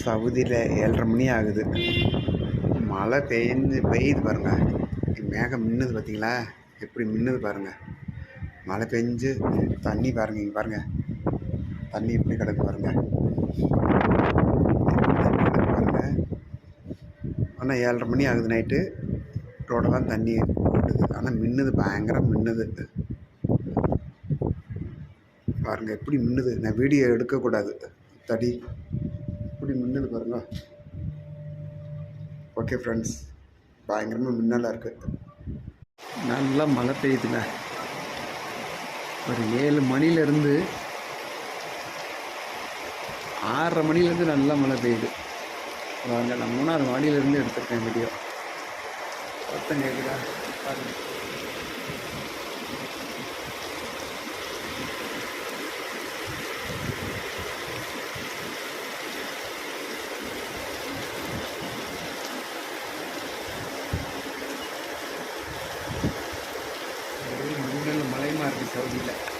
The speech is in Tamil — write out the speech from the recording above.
சவுதியில் 7:30 மணி ஆகுது. மழை பெய்யுது பாருங்கள். மேகம் மின்னுது பார்த்தீங்களா? எப்படி மின்னுது பாருங்கள். மழை பெஞ்சு தண்ணி பாருங்கள். இங்கே பாருங்கள், தண்ணி எப்படி கிடக்கு பாருங்கள். பாருங்கள், ஆனால் 7:30 மணி ஆகுது நைட்டு. ரோடெல்லாம் தண்ணி ஓடுது. ஆனால் மின்னுது, பயங்கரம் மின்னுது பாருங்கள். எப்படி மின்னுது. நான் வீடியோ எடுக்கக்கூடாது, தடி இப்படி மின்னுது பாருங்க. ஓகே ஃப்ரெண்ட்ஸ், பயங்கரமாக மின்னலாக இருக்குது. நல்லா மழை பெய்யுதுங்க. ஒரு 7 மணிலேருந்து 6:30 மணிலேருந்து நல்லா மழை பெய்யுது பாருங்க. நான் 3வது மாடியிலேருந்து எடுத்துருக்கேன் வீடியோ. ஒருத்தன் கேட்குதா பாருங்க. மலைமா இருக்குது சவுதியில்.